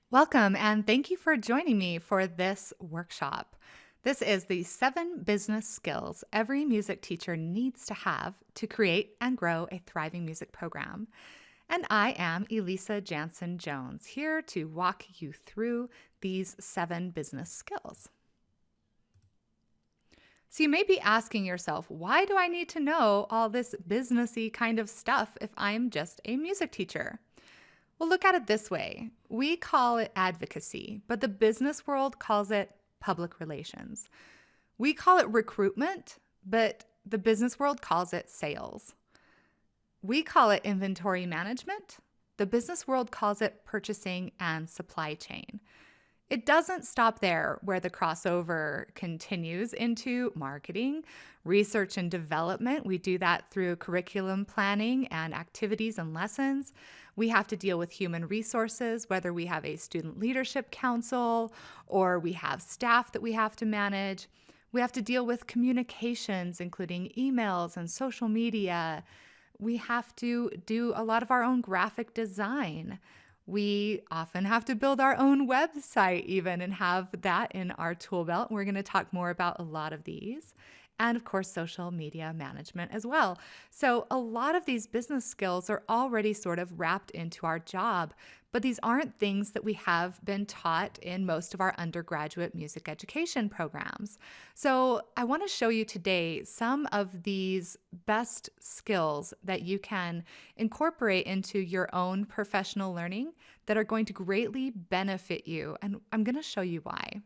Welcome, and thank you for joining me for this workshop. This is the 7 business skills every music teacher needs to have to create and grow a thriving music program. And I am Elisa Janson Jones, here to walk you through these 7 business skills. So you may be asking yourself, why do I need to know all this businessy kind of stuff if I'm just a music teacher? Well, look at it this way. We call it advocacy, but the business world calls it public relations. We call it recruitment, but the business world calls it sales. We call it inventory management. The business world calls it purchasing and supply chain. It doesn't stop there, where the crossover continues into marketing, research and development. We do that through curriculum planning and activities and lessons. We have to deal with human resources, whether we have a student leadership council or we have staff that we have to manage. We have to deal with communications, including emails and social media. We have to do a lot of our own graphic design. We often have to build our own website even and have that in our tool belt. We're going to talk more about a lot of these. And of course, social media management as well. So a lot of these business skills are already sort of wrapped into our job, but these aren't things that we have been taught in most of our undergraduate music education programs. So I want to show you today some of these best skills that you can incorporate into your own professional learning that are going to greatly benefit you. And I'm going to show you why.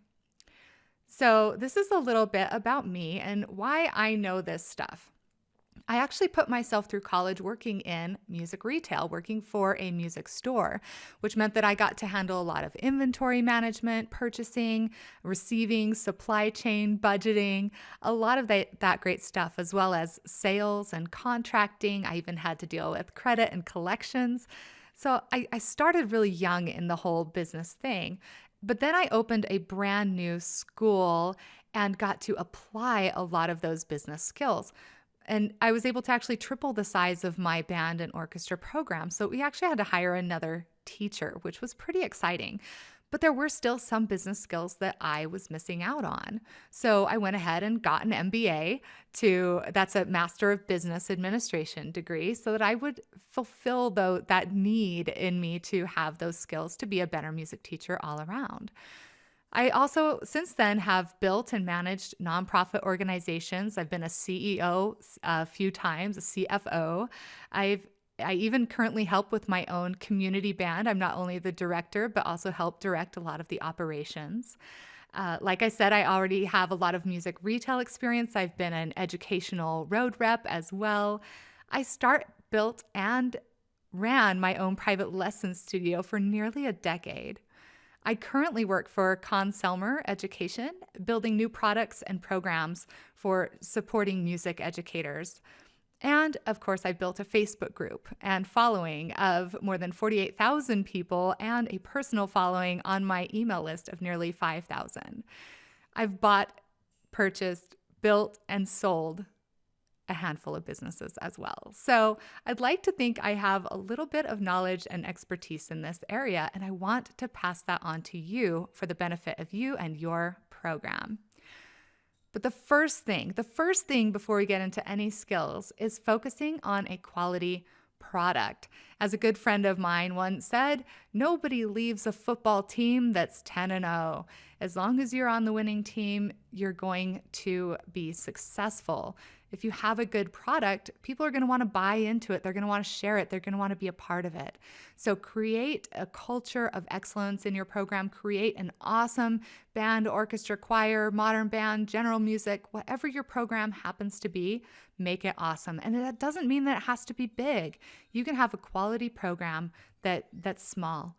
So this is a little bit about me and why I know this stuff. I actually put myself through college working in music retail, working for a music store, which meant that I got to handle a lot of inventory management, purchasing, receiving, supply chain, budgeting, a lot of that great stuff, as well as sales and contracting. I even had to deal with credit and collections. So I started really young in the whole business thing. But then I opened a brand new school and got to apply a lot of those business skills. And I was able to actually triple the size of my band and orchestra program. So we actually had to hire another teacher, which was pretty exciting. But there were still some business skills that I was missing out on. So I went ahead and got an MBA that's a Master of Business Administration degree, so that I would fulfill that need in me to have those skills to be a better music teacher all around. I also, since then, have built and managed nonprofit organizations. I've been a CEO a few times, a CFO. I even currently help with my own community band. I'm not only the director, but also help direct a lot of the operations. Like I said, I already have a lot of music retail experience. I've been an educational road rep as well. Built, and ran my own private lesson studio for nearly a decade. I currently work for Conn-Selmer Education, building new products and programs for supporting music educators. And of course, I built a Facebook group and following of more than 48,000 people and a personal following on my email list of nearly 5,000. I've bought, purchased, built, and sold a handful of businesses as well. So I'd like to think I have a little bit of knowledge and expertise in this area, and I want to pass that on to you for the benefit of you and your program. But the first thing before we get into any skills is focusing on a quality product. As a good friend of mine once said, nobody leaves a football team that's 10-0. As long as you're on the winning team, you're going to be successful. If you have a good product, people are going to want to buy into it. They're going to want to share it. They're going to want to be a part of it. So create a culture of excellence in your program. Create an awesome band, orchestra, choir, modern band, general music, whatever your program happens to be, make it awesome. And that doesn't mean that it has to be big. You can have a quality program that's small.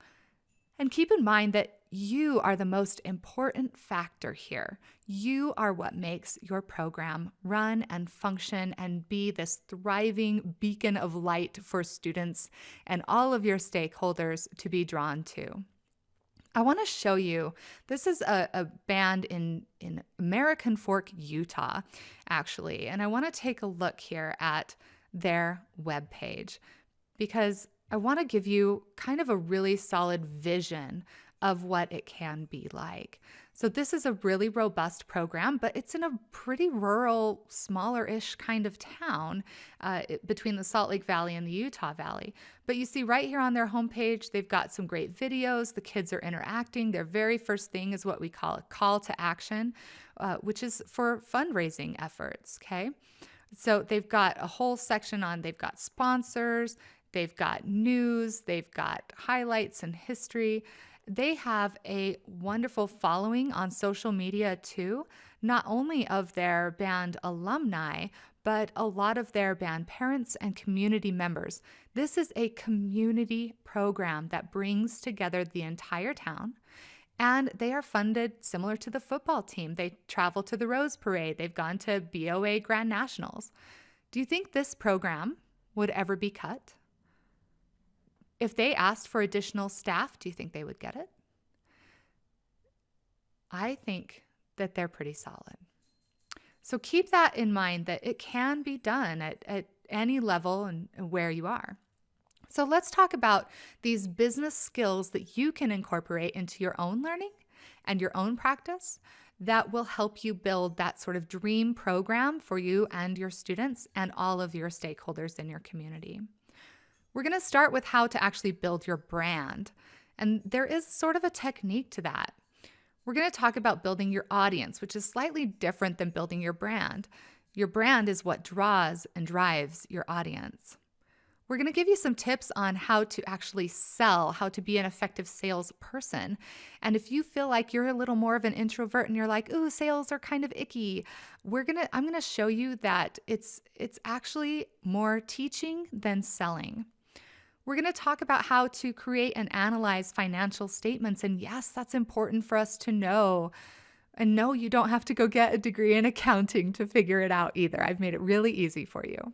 And keep in mind that you are the most important factor here. You are what makes your program run and function and be this thriving beacon of light for students and all of your stakeholders to be drawn to. I want to show you, this is a band in American Fork, Utah, actually. And I want to take a look here at their webpage because I want to give you kind of a really solid vision of what it can be like. So this is a really robust program, but it's in a pretty rural, smaller-ish kind of town between the Salt Lake Valley and the Utah Valley. But you see right here on their homepage, they've got some great videos. The kids are interacting. Their very first thing is what we call a call to action, which is for fundraising efforts, okay? So they've got a whole section on, they've got sponsors, they've got news, they've got highlights and history. They have a wonderful following on social media too, not only of their band alumni, but a lot of their band parents and community members. This is a community program that brings together the entire town, and they are funded similar to the football team. They travel to the Rose Parade. They've gone to BOA Grand Nationals. Do you think this program would ever be cut? If they asked for additional staff, do you think they would get it? I think that they're pretty solid. So keep that in mind, that it can be done at any level and where you are. So let's talk about these business skills that you can incorporate into your own learning and your own practice that will help you build that sort of dream program for you and your students and all of your stakeholders in your community. We're going to start with how to actually build your brand. And there is sort of a technique to that. We're going to talk about building your audience, which is slightly different than building your brand. Your brand is what draws and drives your audience. We're going to give you some tips on how to actually sell, how to be an effective salesperson. And if you feel like you're a little more of an introvert and you're like, ooh, sales are kind of icky, I'm going to show you that it's actually more teaching than selling. We're going to talk about how to create and analyze financial statements. And yes, that's important for us to know. And no, you don't have to go get a degree in accounting to figure it out either. I've made it really easy for you.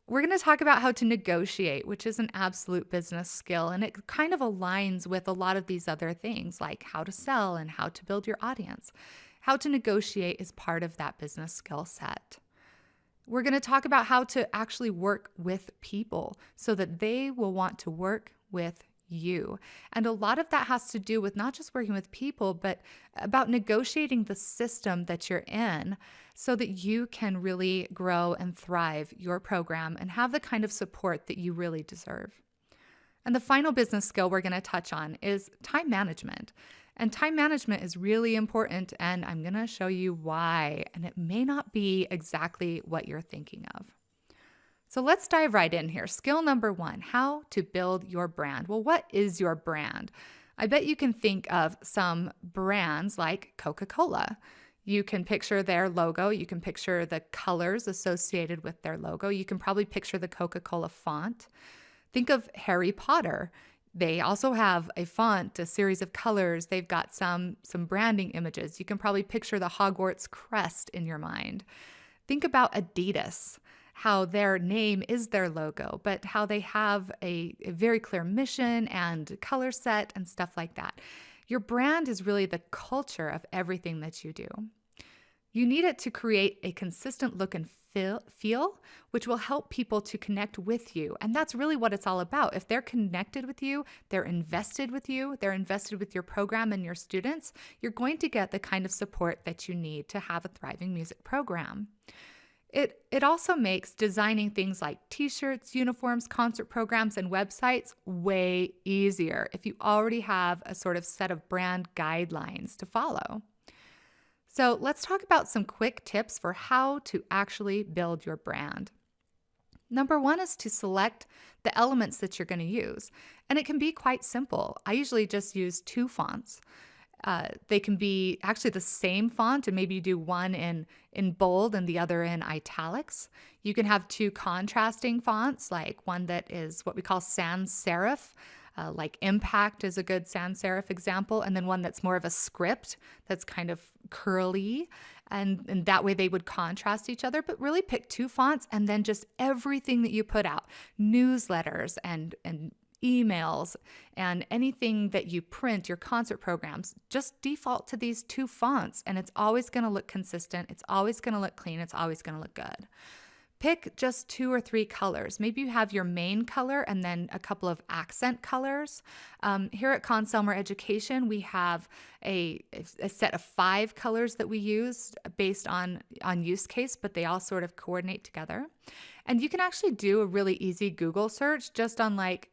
We're going to talk about how to negotiate, which is an absolute business skill. And it kind of aligns with a lot of these other things, like how to sell and how to build your audience. How to negotiate is part of that business skill set. We're going to talk about how to actually work with people so that they will want to work with you. And a lot of that has to do with not just working with people, but about negotiating the system that you're in so that you can really grow and thrive your program and have the kind of support that you really deserve. And the final business skill we're going to touch on is time management. And time management is really important, and I'm going to show you why, and it may not be exactly what you're thinking of. So let's dive right in here. Skill number 1, how to build your brand. Well, what is your brand? I bet you can think of some brands like Coca-Cola. You can picture their logo. You can picture the colors associated with their logo. You can probably picture the Coca-Cola font. Think of Harry Potter. They also have a font, a series of colors. They've got some branding images. You can probably picture the Hogwarts crest in your mind. Think about Adidas, how their name is their logo, but how they have a very clear mission and color set and stuff like that. Your brand is really the culture of everything that you do. You need it to create a consistent look and feel, which will help people to connect with you. And that's really what it's all about. If they're connected with you, they're invested with you, they're invested with your program and your students, you're going to get the kind of support that you need to have a thriving music program. It also makes designing things like t-shirts, uniforms, concert programs, and websites way easier if you already have a sort of set of brand guidelines to follow. So let's talk about some quick tips for how to actually build your brand. Number 1 is to select the elements that you're going to use. And it can be quite simple. I usually just use 2 fonts. They can be actually the same font, and maybe you do one in bold and the other in italics. You can have 2 contrasting fonts, like one that is what we call sans serif, like Impact is a good sans serif example, and then one that's more of a script that's kind of curly, and that way they would contrast each other. But really pick 2 fonts, and then just everything that you put out, newsletters and emails and anything that you print, your concert programs, just default to these 2 fonts, and it's always going to look consistent. It's always going to look clean. It's always going to look good. Pick just 2 or 3 colors. Maybe you have your main color and then a couple of accent colors. Here at Conn-Selmer Education, we have a set of 5 colors that we use based on use case, but they all sort of coordinate together. And you can actually do a really easy Google search just on like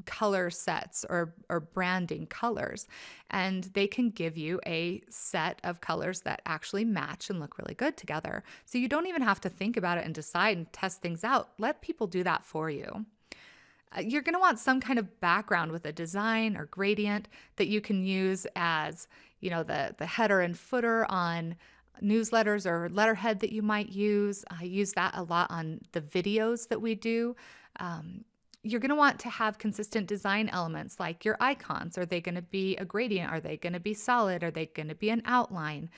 color sets or branding colors, and they can give you a set of colors that actually match and look really good together. So you don't even have to think about it and decide and test things out. Let people do that for you. You're going to want some kind of background with a design or gradient that you can use as, the header and footer on newsletters or letterhead that you might use. I use that a lot on the videos that we do. You're going to want to have consistent design elements like your icons. Are they going to be a gradient? Are they going to be solid? Are they going to be an outline?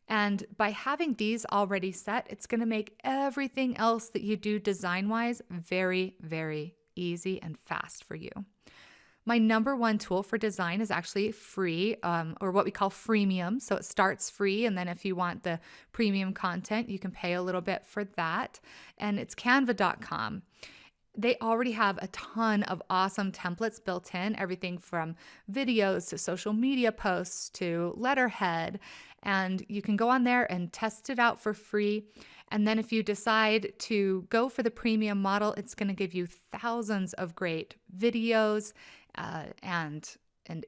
And by having these already set, it's going to make everything else that you do design-wise very, very easy and fast for you. My number one tool for design is actually free, or what we call freemium. So it starts free, and then if you want the premium content, you can pay a little bit for that. And it's canva.com. They already have a ton of awesome templates built in, everything from videos to social media posts to letterhead. And you can go on there and test it out for free. And then if you decide to go for the premium model, it's going to give you thousands of great videos and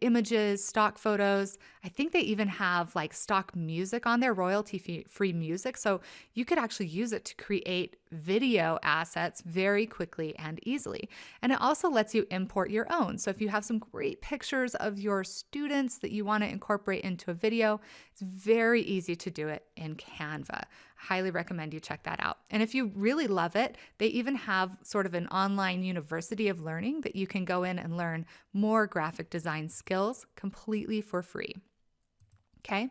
images, stock photos. I think they even have like stock music on there, royalty-free music. So you could actually use it to create video assets very quickly and easily. And it also lets you import your own. So if you have some great pictures of your students that you want to incorporate into a video, it's very easy to do it in Canva. Highly recommend you check that out. And if you really love it, they even have sort of an online university of learning that you can go in and learn more graphic design skills completely for free. Okay?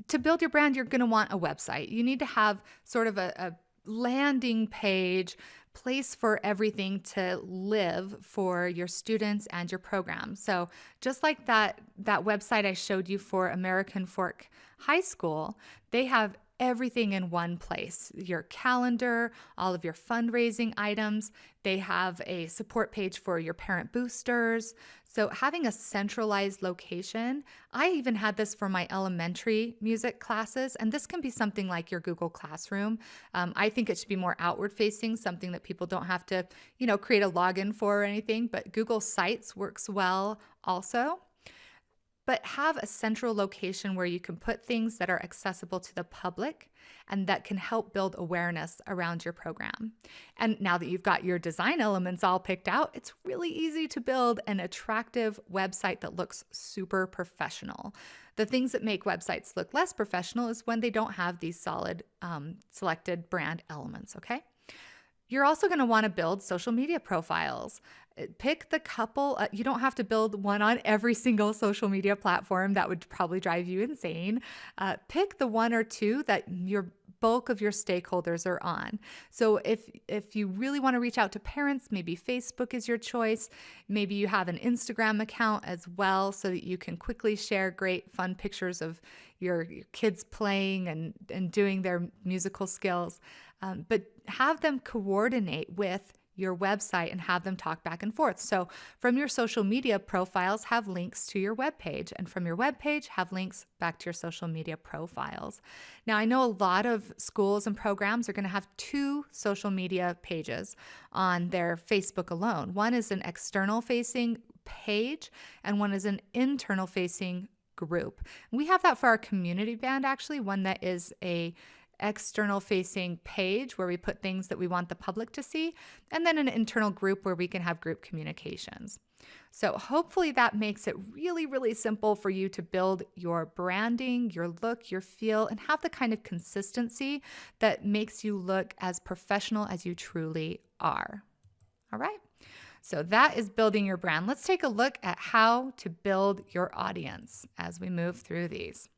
To build your brand, you're going to want a website. You need to have sort of a landing page, place for everything to live for your students and your program. So just like that website I showed you for American Fork High School, they have everything in one place. Your calendar, all of your fundraising items. They have a support page for your parent boosters. So having a centralized location, I even had this for my elementary music classes, and this can be something like your Google Classroom. I think it should be more outward facing, something that people don't have to, create a login for or anything, but Google Sites works well also. But have a central location where you can put things that are accessible to the public and that can help build awareness around your program. And now that you've got your design elements all picked out, it's really easy to build an attractive website that looks super professional. The things that make websites look less professional is when they don't have these solid selected brand elements, okay? You're also going to want to build social media profiles. Pick the couple. You don't have to build one on every single social media platform. That would probably drive you insane. Pick the one or two that your bulk of your stakeholders are on. So if you really want to reach out to parents, maybe Facebook is your choice. Maybe you have an Instagram account as well so that you can quickly share great fun pictures of your kids playing and doing their musical skills. But have them coordinate with your website and have them talk back and forth. So from your social media profiles, have links to your webpage, and from your webpage, have links back to your social media profiles. Now, I know a lot of schools and programs are going to have 2 social media pages on their Facebook alone. One is an external facing page and one is an internal facing group. We have that for our community band, actually, one that is a external facing page where we put things that we want the public to see, and then an internal group where we can have group communications. So hopefully that makes it really, really simple for you to build your branding, your look, your feel, and have the kind of consistency that makes you look as professional as you truly are. All right. So that is building your brand. Let's take a look at how to build your audience as we move through these.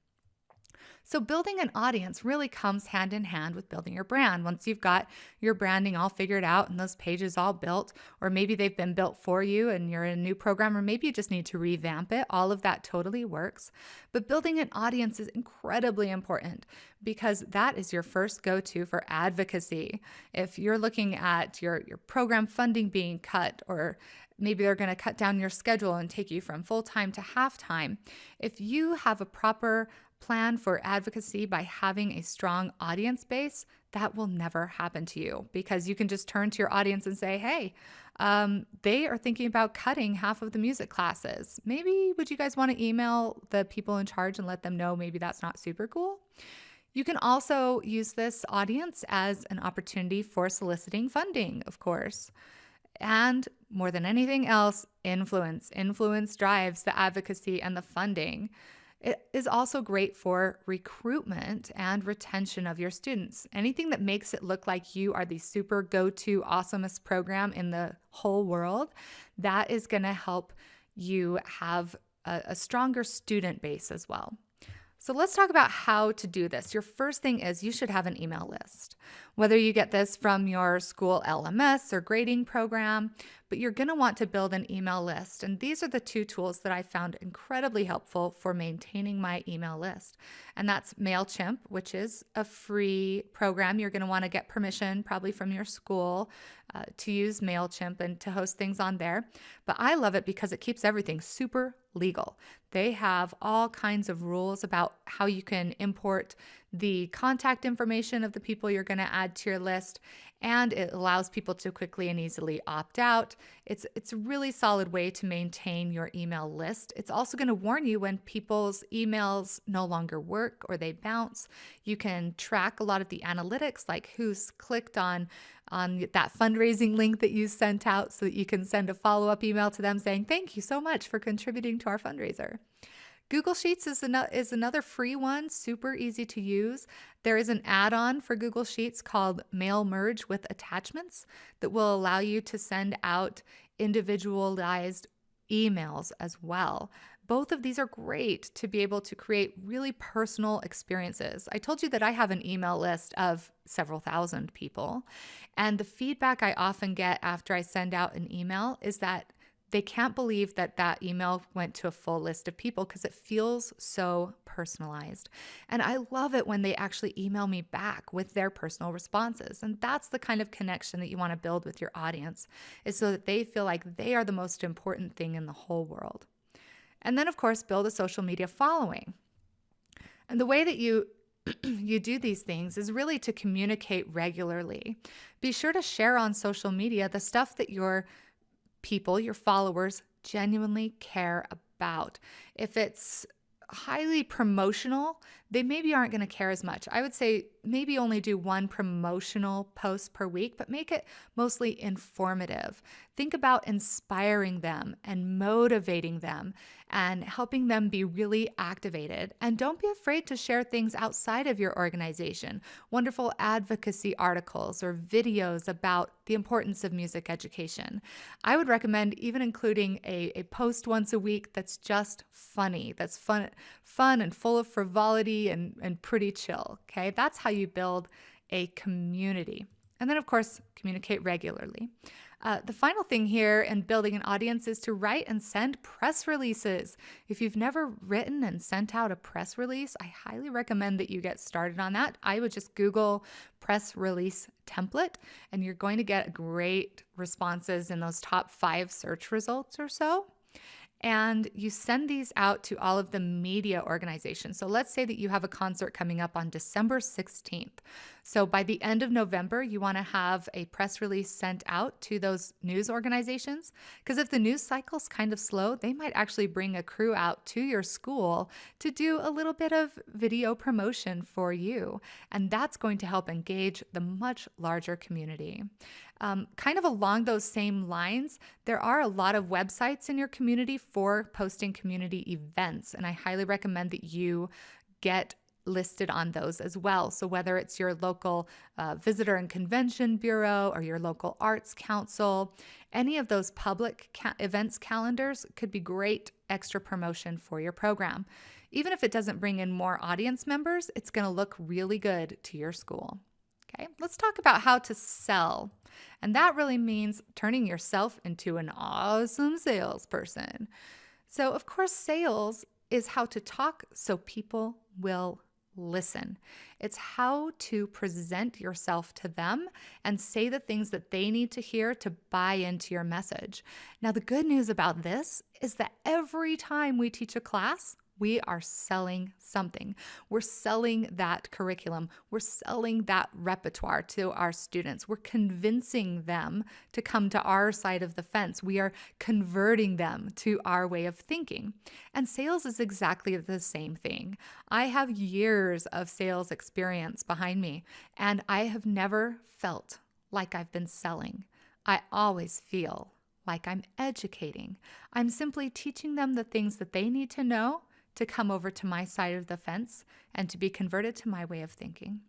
So, building an audience really comes hand in hand with building your brand. Once you've got your branding all figured out and those pages all built, or maybe they've been built for you and you're in a new program, or maybe you just need to revamp it, all of that totally works. But building an audience is incredibly important because that is your first go to for advocacy. If you're looking at your program funding being cut, or maybe they're going to cut down your schedule and take you from full time to half time, if you have a proper plan for advocacy by having a strong audience base, that will never happen to you because you can just turn to your audience and say, hey, they are thinking about cutting half of the music classes. Maybe would you guys want to email the people in charge and let them know maybe that's not super cool? You can also use this audience as an opportunity for soliciting funding, of course. And more than anything else, influence. Influence drives the advocacy and the funding. It is also great for recruitment and retention of your students. Anything that makes it look like you are the super go-to awesomest program in the whole world, that is going to help you have a stronger student base as well. So let's talk about how to do this. Your first thing is you should have an email list. Whether you get this from your school LMS or grading program, but you're going to want to build an email list. And these are the two tools that I found incredibly helpful for maintaining my email list. And that's MailChimp, which is a free program. You're going to want to get permission probably from your school to use MailChimp and to host things on there. But I love it because it keeps everything super legal. They have all kinds of rules about how you can import the contact information of the people you're going to add to your list, and it allows people to quickly and easily opt out. It's a really solid way to maintain your email list. It's also going to warn you when people's emails no longer work or they bounce. You can track a lot of the analytics, like who's clicked on that fundraising link that you sent out, so that you can send a follow-up email to them saying, thank you so much for contributing to our fundraiser. Google Sheets is another free one, super easy to use. There is an add-on for Google Sheets called Mail Merge with Attachments that will allow you to send out individualized emails as well. Both of these are great to be able to create really personal experiences. I told you that I have an email list of several thousand people, and the feedback I often get after I send out an email is that they can't believe that that email went to a full list of people because it feels so personalized. And I love it when they actually email me back with their personal responses. And that's the kind of connection that you want to build with your audience, is so that they feel like they are the most important thing in the whole world. And then, of course, build a social media following. And the way that you do these things is really to communicate regularly. Be sure to share on social media the stuff that your people, your followers, genuinely care about. If it's highly promotional, they maybe aren't going to care as much. I would say maybe only do one promotional post per week, but make it mostly informative. Think about inspiring them and motivating them and helping them be really activated. And don't be afraid to share things outside of your organization. Wonderful advocacy articles or videos about the importance of music education. I would recommend even including a post once a week that's just funny, that's fun and full of frivolity and pretty chill. Okay, that's how you build a community. And then, of course, communicate regularly. The final thing here in building an audience is to write and send press releases. If you've never written and sent out a press release, I highly recommend that you get started on that. I would just Google press release template, and you're going to get great responses in those top 5 search results or so. And you send these out to all of the media organizations. So let's say that you have a concert coming up on December 16th. So by the end of November, you want to have a press release sent out to those news organizations, because if the news cycle's kind of slow, they might actually bring a crew out to your school to do a little bit of video promotion for you. And that's going to help engage the much larger community. Kind of along those same lines, there are a lot of websites in your community for posting community events, and I highly recommend that you get listed on those as well. So whether it's your local visitor and convention bureau or your local arts council, any of those public events calendars could be great extra promotion for your program. Even if it doesn't bring in more audience members, it's going to look really good to your school. Okay, let's talk about how to sell. And that really means turning yourself into an awesome salesperson. So, of course, sales is how to talk so people will listen. It's how to present yourself to them and say the things that they need to hear to buy into your message. Now, the good news about this is that every time we teach a class, we are selling something. We're selling that curriculum. We're selling that repertoire to our students. We're convincing them to come to our side of the fence. We are converting them to our way of thinking. And sales is exactly the same thing. I have years of sales experience behind me, and I have never felt like I've been selling. I always feel like I'm educating. I'm simply teaching them the things that they need to know to come over to my side of the fence and to be converted to my way of thinking.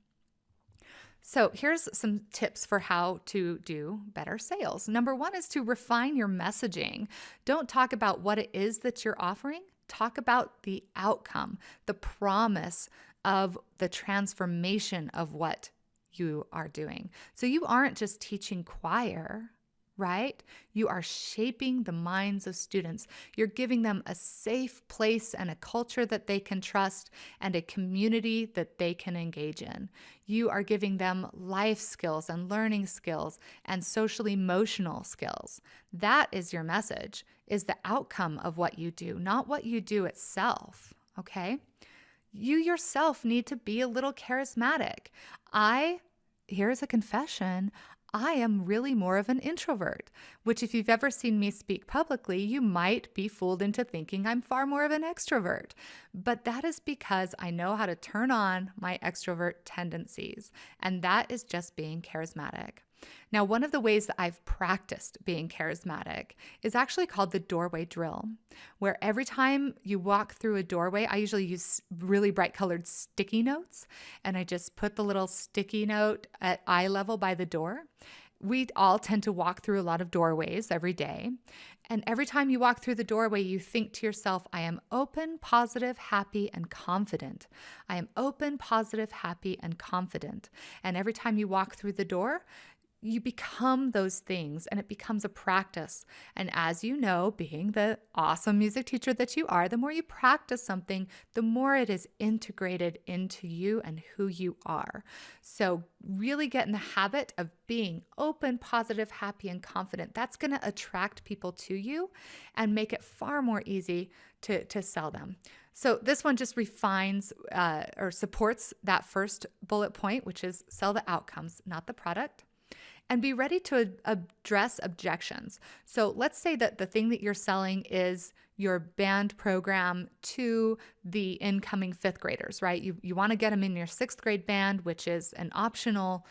So here's some tips for how to do better sales. Number one is to refine your messaging. Don't talk about what it is that you're offering. Talk about the outcome, the promise of the transformation of what you are doing. So you aren't just teaching choir, right? You are shaping the minds of students. You're giving them a safe place and a culture that they can trust and a community that they can engage in. You are giving them life skills and learning skills and social emotional skills. That is your message, is the outcome of what you do, not what you do itself, okay? You yourself need to be a little charismatic. Here's a confession, I am really more of an introvert, which if you've ever seen me speak publicly, you might be fooled into thinking I'm far more of an extrovert. But that is because I know how to turn on my extrovert tendencies, and that is just being charismatic. Now, one of the ways that I've practiced being charismatic is actually called the doorway drill, where every time you walk through a doorway, I usually use really bright colored sticky notes, and I just put the little sticky note at eye level by the door. We all tend to walk through a lot of doorways every day. And every time you walk through the doorway, you think to yourself, I am open, positive, happy, and confident. I am open, positive, happy, and confident. And every time you walk through the door, you become those things and it becomes a practice. And as you know, being the awesome music teacher that you are, the more you practice something, the more it is integrated into you and who you are. So really get in the habit of being open, positive, happy, and confident. That's going to attract people to you and make it far more easy to sell them. So this one just refines or supports that first bullet point, which is sell the outcomes, not the product. And be ready to address objections. So let's say that the thing that you're selling is your band program to the incoming fifth graders, right? You want to get them in your sixth grade band, which is an optional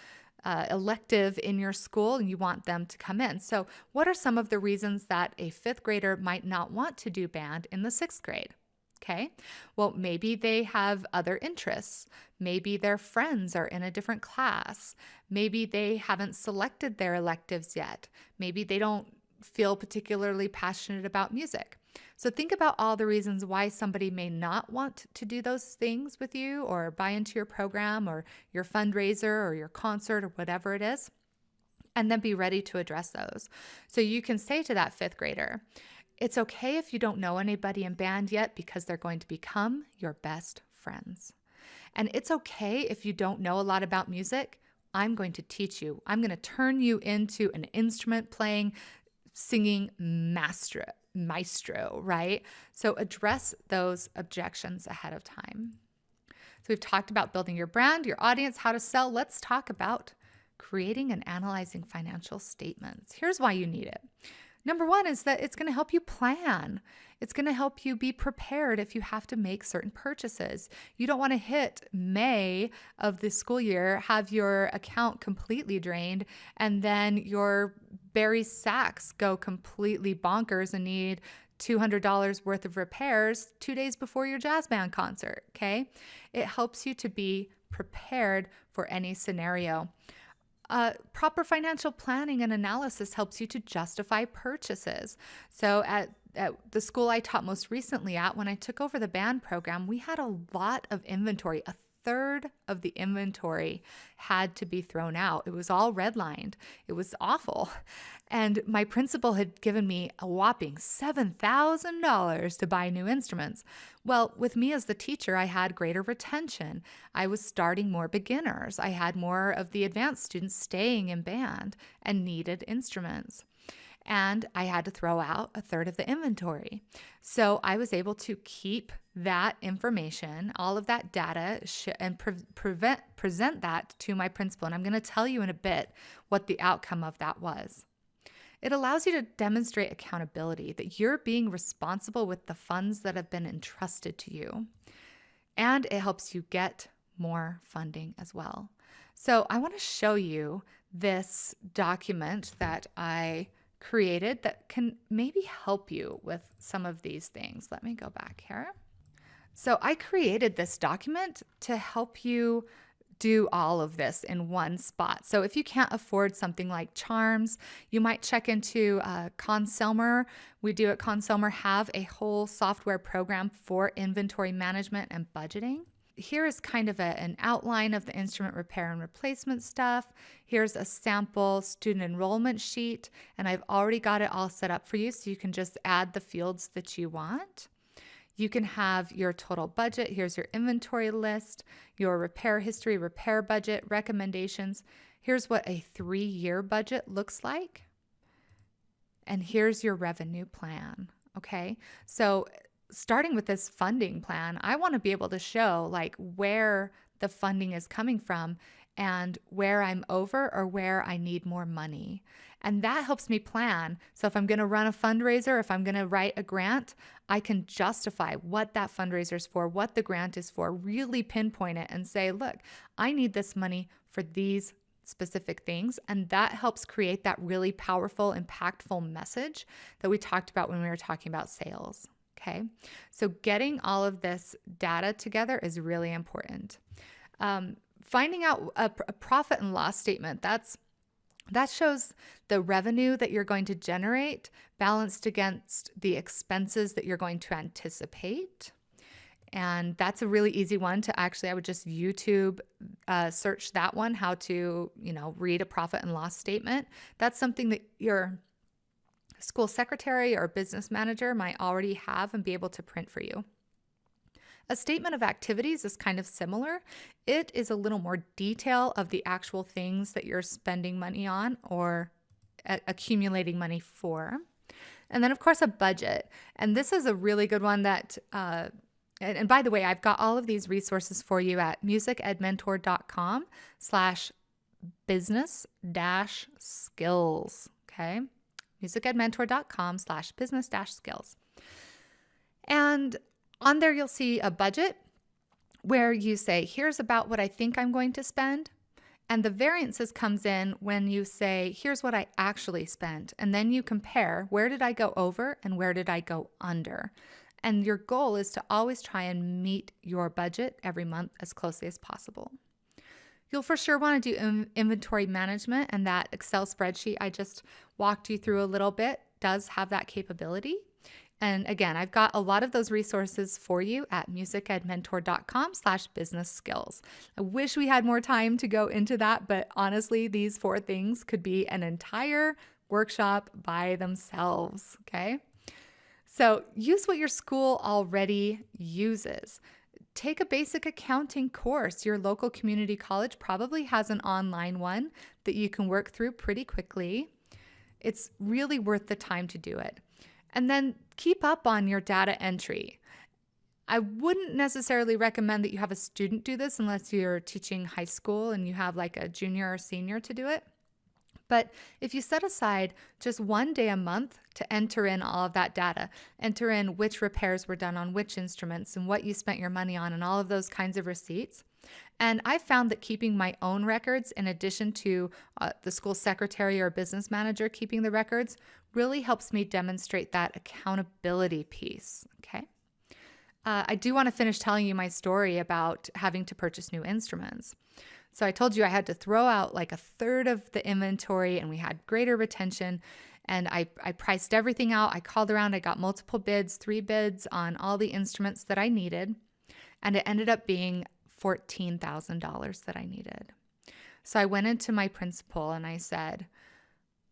elective in your school, and you want them to come in. So what are some of the reasons that a fifth grader might not want to do band in the sixth grade? Okay, well, maybe they have other interests. Maybe their friends are in a different class. Maybe they haven't selected their electives yet. Maybe they don't feel particularly passionate about music. So think about all the reasons why somebody may not want to do those things with you or buy into your program or your fundraiser or your concert or whatever it is, and then be ready to address those. So you can say to that fifth grader, it's okay if you don't know anybody in band yet because they're going to become your best friends. And it's okay if you don't know a lot about music. I'm going to teach you. I'm going to turn you into an instrument playing, singing maestro, right? So address those objections ahead of time. So we've talked about building your brand, your audience, how to sell. Let's talk about creating and analyzing financial statements. Here's why you need it. Number one is that it's going to help you plan. It's going to help you be prepared if you have to make certain purchases. You don't want to hit May of the school year, have your account completely drained, and then your berry sacks go completely bonkers and need $200 worth of repairs 2 days before your jazz band concert, okay? It helps you to be prepared for any scenario. Proper financial planning and analysis helps you to justify purchases. So at the school I taught most recently at, when I took over the band program, we had a lot of inventory. A third of the inventory had to be thrown out. It was all redlined. It was awful. And my principal had given me a whopping $7,000 to buy new instruments. Well, with me as the teacher, I had greater retention. I was starting more beginners. I had more of the advanced students staying in band and needed instruments. And I had to throw out a third of the inventory. So I was able to keep that information, all of that data, and present that to my principal. And I'm going to tell you in a bit what the outcome of that was. It allows you to demonstrate accountability, that you're being responsible with the funds that have been entrusted to you. And it helps you get more funding as well. So I want to show you this document that I created that can maybe help you with some of these things. Let me go back here. So I created this document to help you do all of this in one spot. So if you can't afford something like charms, you might check into Conn-Selmer. We do at Conn-Selmer have a whole software program for inventory management and budgeting. Here is kind of an outline of the instrument repair and replacement stuff. Here's a sample student enrollment sheet, and I've already got it all set up for you, so you can just add the fields that you want. You can have your total budget. Here's your inventory list, your repair history, repair budget, recommendations. Here's what a 3-year budget looks like. And here's your revenue plan, okay? So starting with this funding plan, I want to be able to show like where the funding is coming from and where I'm over or where I need more money. And that helps me plan. So if I'm going to run a fundraiser, if I'm going to write a grant, I can justify what that fundraiser is for, what the grant is for, really pinpoint it and say, look, I need this money for these specific things. And that helps create that really powerful, impactful message that we talked about when we were talking about sales. Okay, so getting all of this data together is really important. Finding out a profit and loss statement, that shows the revenue that you're going to generate balanced against the expenses that you're going to anticipate. And that's a really easy one to actually, I would just YouTube search that one, how to, read a profit and loss statement. That's something that your school secretary or business manager might already have and be able to print for you. A statement of activities is kind of similar. It is a little more detail of the actual things that you're spending money on or accumulating money for. And then, of course, a budget. And this is a really good one that, and by the way, I've got all of these resources for you at musicedmentor.com/business-skills, okay? musicedmentor.com/business-skills. And on there, you'll see a budget where you say, here's about what I think I'm going to spend. And the variances comes in when you say, here's what I actually spent. And then you compare, where did I go over and where did I go under? And your goal is to always try and meet your budget every month as closely as possible. You'll for sure want to do inventory management, and that Excel spreadsheet I just walked you through a little bit does have that capability. And again, I've got a lot of those resources for you at musicedmentor.com/business-skills. I wish we had more time to go into that, but honestly, these 4 things could be an entire workshop by themselves, okay? So use what your school already uses. Take a basic accounting course. Your local community college probably has an online one that you can work through pretty quickly. It's really worth the time to do it. And then keep up on your data entry. I wouldn't necessarily recommend that you have a student do this unless you're teaching high school and you have like a junior or senior to do it. But if you set aside just one day a month to enter in all of that data, enter in which repairs were done on which instruments and what you spent your money on and all of those kinds of receipts. And I found that keeping my own records in addition to the school secretary or business manager keeping the records really helps me demonstrate that accountability piece, okay? I do want to finish telling you my story about having to purchase new instruments. So I told you I had to throw out like a third of the inventory and we had greater retention. And I priced everything out. I called around. I got multiple bids, 3 bids on all the instruments that I needed. And it ended up being $14,000 that I needed. So I went into my principal and I said,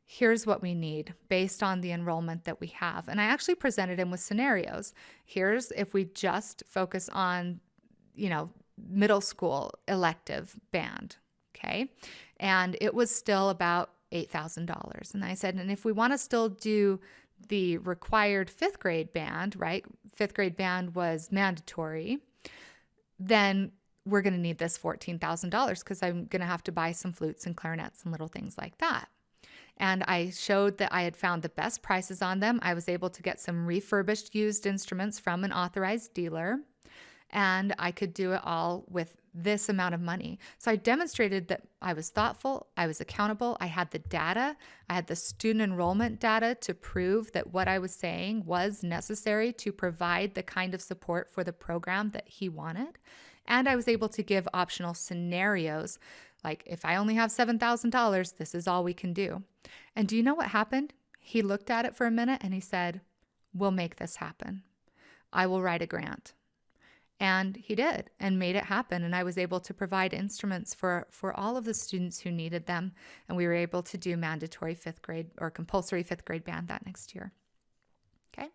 here's what we need based on the enrollment that we have. And I actually presented him with scenarios. Here's if we just focus on, middle school elective band, okay? And it was still about $8,000. And I said, and if we want to still do the required 5th grade band, right? 5th grade band was mandatory, then we're going to need this $14,000 because I'm going to have to buy some flutes and clarinets and little things like that. And I showed that I had found the best prices on them. I was able to get some refurbished used instruments from an authorized dealer, and I could do it all with this amount of money. So I demonstrated that I was thoughtful, I was accountable, I had the data, I had the student enrollment data to prove that what I was saying was necessary to provide the kind of support for the program that he wanted. And I was able to give optional scenarios, like if I only have $7,000, this is all we can do. And do you know what happened? He looked at it for a minute and he said, we'll make this happen. I will write a grant. And he did and made it happen. And I was able to provide instruments for all of the students who needed them. And we were able to do mandatory 5th grade or compulsory 5th grade band that next year. Okay.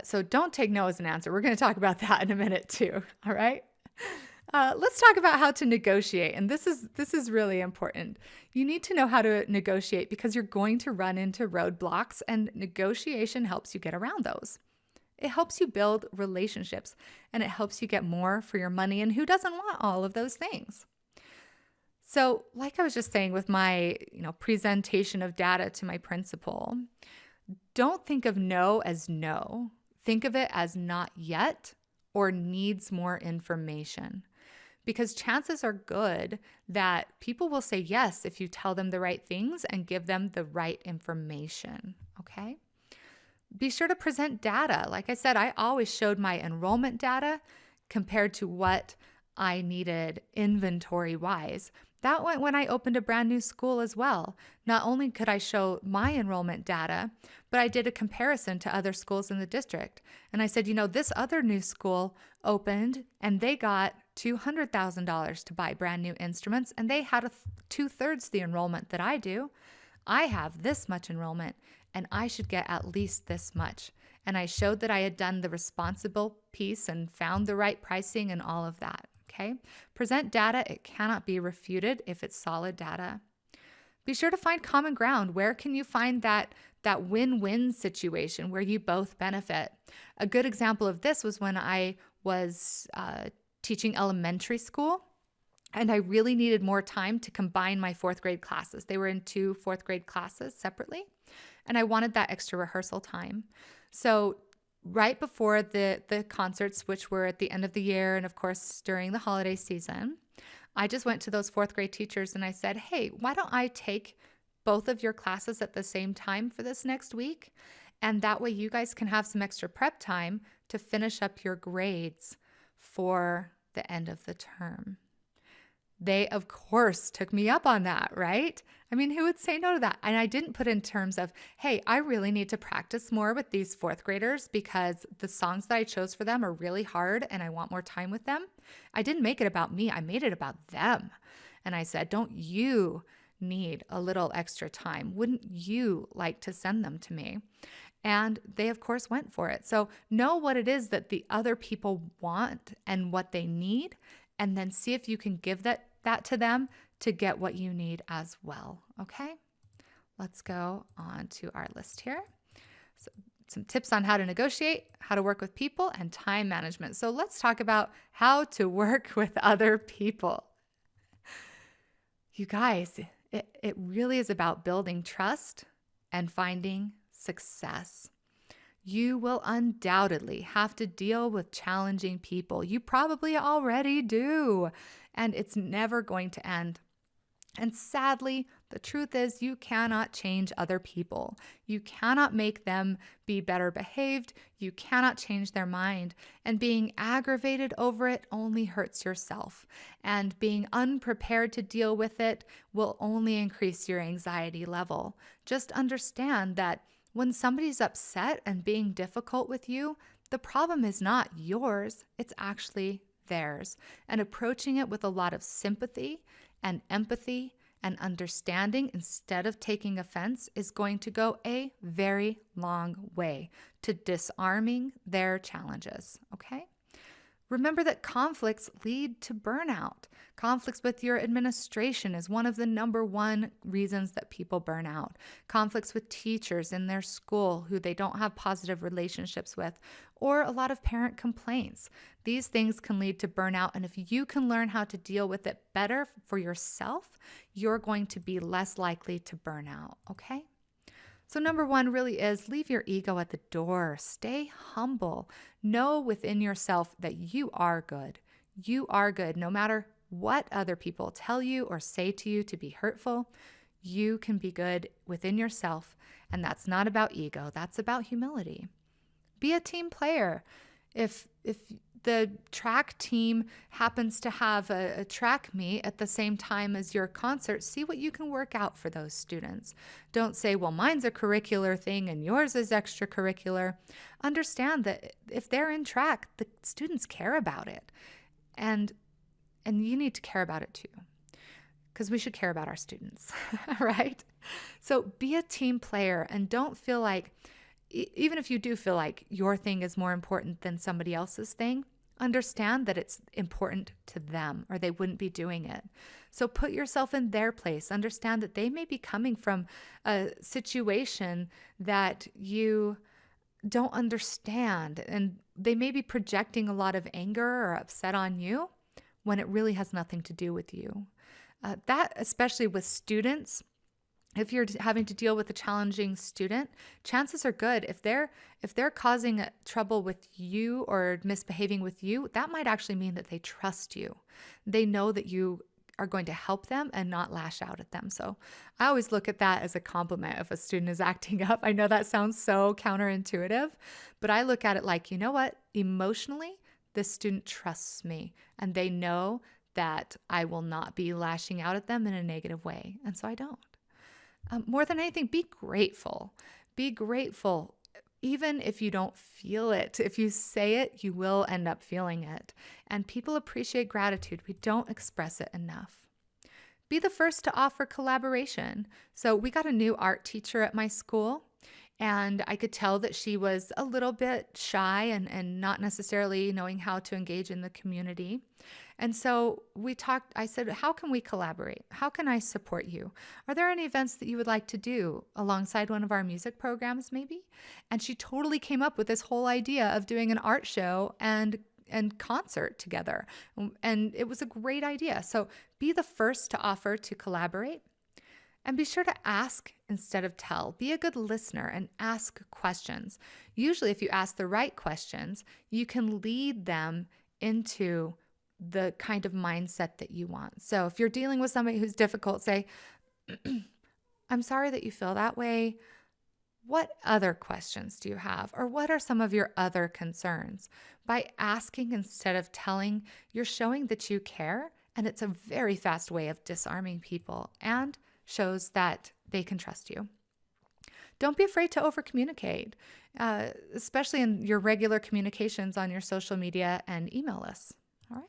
So don't take no as an answer. We're going to talk about that in a minute too. All right. Let's talk about how to negotiate. And this is really important. You need to know how to negotiate because you're going to run into roadblocks, and negotiation helps you get around those. It helps you build relationships, and it helps you get more for your money. And who doesn't want all of those things? So like I was just saying with my presentation of data to my principal, don't think of no as no. Think of it as not yet or needs more information. Because chances are good that people will say yes if you tell them the right things and give them the right information, okay? Be sure to present data. Like I said, I always showed my enrollment data compared to what I needed inventory-wise. That went when I opened a brand new school as well. Not only could I show my enrollment data, but I did a comparison to other schools in the district. And I said, this other new school opened and they got $200,000 to buy brand new instruments, and they had 2/3 the enrollment that I do. I have this much enrollment and I should get at least this much. And I showed that I had done the responsible piece and found the right pricing and all of that. Okay. Present data. It cannot be refuted if it's solid data. Be sure to find common ground. Where can you find that win-win situation where you both benefit? A good example of this was when I was teaching elementary school, and I really needed more time to combine my 4th grade classes. They were in 2 4th grade classes separately, and I wanted that extra rehearsal time. So right before the concerts, which were at the end of the year and of course during the holiday season, I just went to those 4th grade teachers and I said, hey, why don't I take both of your classes at the same time for this next week? And that way you guys can have some extra prep time to finish up your grades for the end of the term. They, of course, took me up on that, right? I mean, who would say no to that? And I didn't put in terms of, hey, I really need to practice more with these 4th graders because the songs that I chose for them are really hard and I want more time with them. I didn't make it about me. I made it about them. And I said, don't you need a little extra time? Wouldn't you like to send them to me? And they, of course, went for it. So know what it is that the other people want and what they need, and then see if you can give that to them to get what you need as well, okay? Let's go on to our list here. So, some tips on how to negotiate, how to work with people, and time management. So let's talk about how to work with other people. You guys, It really is about building trust and finding success. You will undoubtedly have to deal with challenging people. You probably already do, and it's never going to end. And sadly, the truth is you cannot change other people. You cannot make them be better behaved. You cannot change their mind. And being aggravated over it only hurts yourself. And being unprepared to deal with it will only increase your anxiety level. Just understand that when somebody's upset and being difficult with you, the problem is not yours, it's actually theirs. And approaching it with a lot of sympathy and empathy and understanding instead of taking offense is going to go a very long way to disarming their challenges, okay? Remember that conflicts lead to burnout. Conflicts with your administration is one of the number one reasons that people burn out. Conflicts with teachers in their school who they don't have positive relationships with, or a lot of parent complaints. These things can lead to burnout, and if you can learn how to deal with it better for yourself, you're going to be less likely to burn out, okay? So number one really is leave your ego at the door. Stay humble. Know within yourself that you are good. You are good. No matter what other people tell you or say to you to be hurtful, you can be good within yourself. And that's not about ego. That's about humility. Be a team player. If the track team happens to have a track meet at the same time as your concert, see what you can work out for those students. Don't say, well, mine's a curricular thing and yours is extracurricular. Understand that if they're in track, the students care about it. And you need to care about it too, because we should care about our students, right? So be a team player and don't feel like, even if you do feel like your thing is more important than somebody else's thing, understand that it's important to them or they wouldn't be doing it. So put yourself in their place. Understand that they may be coming from a situation that you don't understand, and they may be projecting a lot of anger or upset on you when it really has nothing to do with you. That, especially with students, if you're having to deal with a challenging student, chances are good if they're causing trouble with you or misbehaving with you, that might actually mean that they trust you. They know that you are going to help them and not lash out at them. So I always look at that as a compliment if a student is acting up. I know that sounds so counterintuitive, but I look at it like, you know what? Emotionally, this student trusts me and they know that I will not be lashing out at them in a negative way. And so I don't. More than anything, be grateful. Be grateful, even if you don't feel it. If you say it, you will end up feeling it. And people appreciate gratitude. We don't express it enough. Be the first to offer collaboration. So we got a new art teacher at my school, and I could tell that she was a little bit shy and not necessarily knowing how to engage in the community. And so I said, how can we collaborate? How can I support you? Are there any events that you would like to do alongside one of our music programs maybe? And she totally came up with this whole idea of doing an art show and concert together. And it was a great idea. So be the first to offer to collaborate. And be sure to ask instead of tell. Be a good listener and ask questions. Usually if you ask the right questions, you can lead them into the kind of mindset that you want. So if you're dealing with somebody who's difficult, say, I'm sorry that you feel that way. What other questions do you have? Or what are some of your other concerns? By asking instead of telling, you're showing that you care, and it's a very fast way of disarming people and shows that they can trust you. Don't be afraid to over-communicate, especially in your regular communications on your social media and email lists. All right.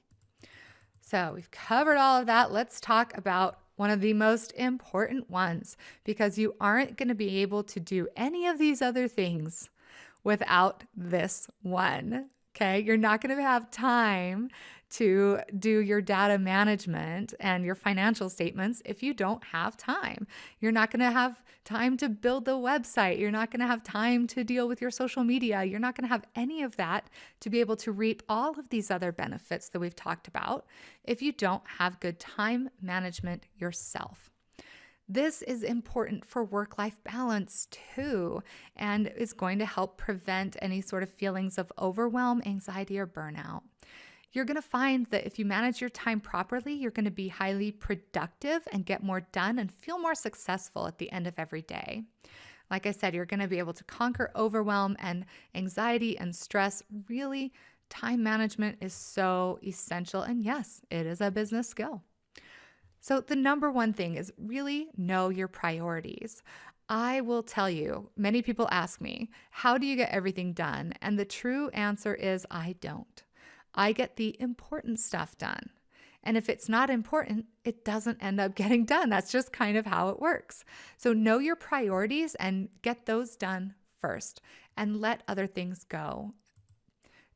So we've covered all of that. Let's talk about one of the most important ones, because you aren't going to be able to do any of these other things without this one. Okay. You're not going to have time to do your data management and your financial statements if you don't have time. You're not going to have time to build the website. You're not going to have time to deal with your social media. You're not going to have any of that to be able to reap all of these other benefits that we've talked about if you don't have good time management yourself. This is important for work-life balance too, and is going to help prevent any sort of feelings of overwhelm, anxiety, or burnout. You're going to find that if you manage your time properly, you're going to be highly productive and get more done and feel more successful at the end of every day. Like I said, you're going to be able to conquer overwhelm and anxiety and stress. Really, time management is so essential. And yes, it is a business skill. So the number one thing is really know your priorities. I will tell you, many people ask me, how do you get everything done? And the true answer is I don't. I get the important stuff done. And if it's not important, it doesn't end up getting done. That's just kind of how it works. So know your priorities and get those done first and let other things go.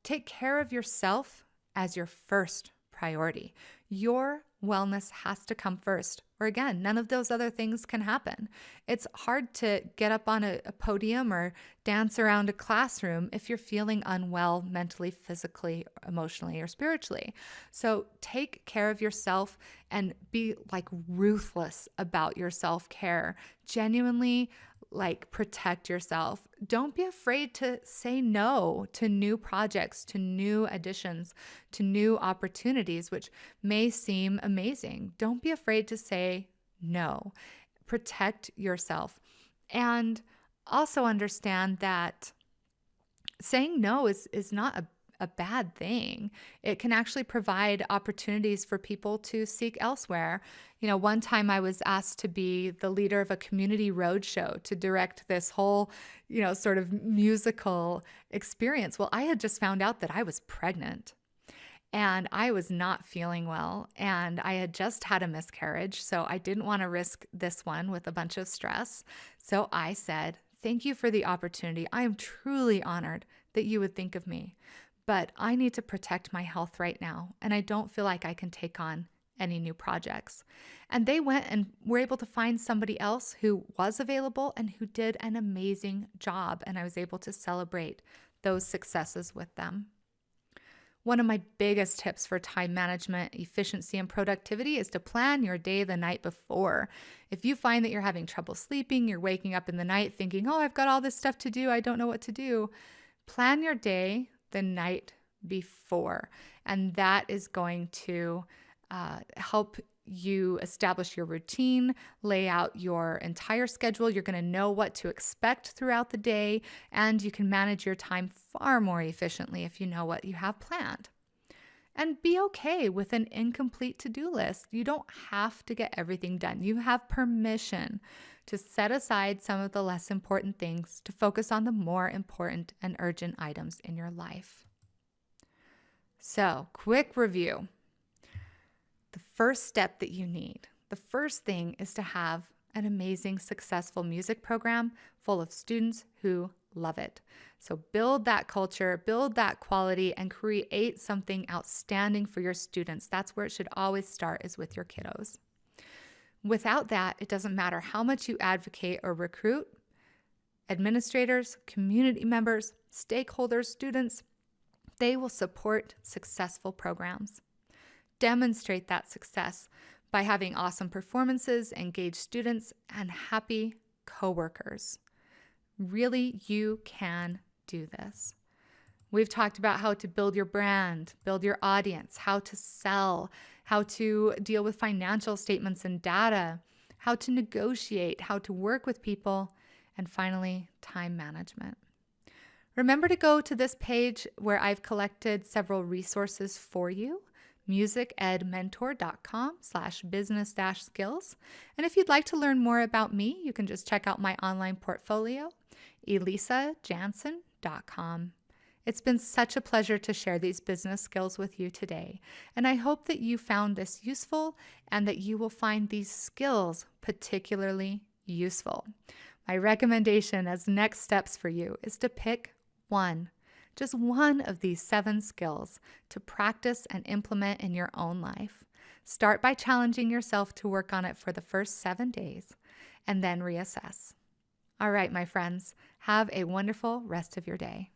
Take care of yourself as your first priority. Your wellness has to come first, or again, none of those other things can happen. It's hard to get up on a podium or dance around a classroom if you're feeling unwell mentally, physically, emotionally, or spiritually. So take care of yourself and be like ruthless about your self-care. Genuinely protect yourself. Don't be afraid to say no to new projects, to new additions, to new opportunities, which may seem amazing. Don't be afraid to say no. Protect yourself. And also understand that saying no is not a bad thing. It can actually provide opportunities for people to seek elsewhere. One time I was asked to be the leader of a community roadshow to direct this whole, sort of musical experience. Well, I had just found out that I was pregnant and I was not feeling well and I had just had a miscarriage. So I didn't want to risk this one with a bunch of stress. So I said, thank you for the opportunity. I am truly honored that you would think of me. But I need to protect my health right now, and I don't feel like I can take on any new projects. And they went and were able to find somebody else who was available and who did an amazing job, and I was able to celebrate those successes with them. One of my biggest tips for time management, efficiency, and productivity is to plan your day the night before. If you find that you're having trouble sleeping, you're waking up in the night thinking, oh, I've got all this stuff to do, I don't know what to do, plan your day the night before. And that is going to help you establish your routine, lay out your entire schedule. You're going to know what to expect throughout the day, and you can manage your time far more efficiently if you know what you have planned. And be okay with an incomplete to-do list. You don't have to get everything done. You have permission to set aside some of the less important things to focus on the more important and urgent items in your life. So, quick review. The first step that you need, the first thing is to have an amazing, successful music program full of students who love it. So build that culture, build that quality, and create something outstanding for your students. That's where it should always start, is with your kiddos. Without that, it doesn't matter how much you advocate or recruit. Administrators, community members, stakeholders, students, they will support successful programs. Demonstrate that success by having awesome performances, engaged students, and happy coworkers. Really, you can do this. We've talked about how to build your brand, build your audience, how to sell, how to deal with financial statements and data, how to negotiate, how to work with people, and finally, time management. Remember to go to this page where I've collected several resources for you, musicedmentor.com/business-skills. And if you'd like to learn more about me, you can just check out my online portfolio, elisajanson.com. It's been such a pleasure to share these business skills with you today, and I hope that you found this useful and that you will find these skills particularly useful. My recommendation as next steps for you is to pick just one of these 7 skills to practice and implement in your own life. Start by challenging yourself to work on it for the first 7 days and then reassess. All right, my friends, have a wonderful rest of your day.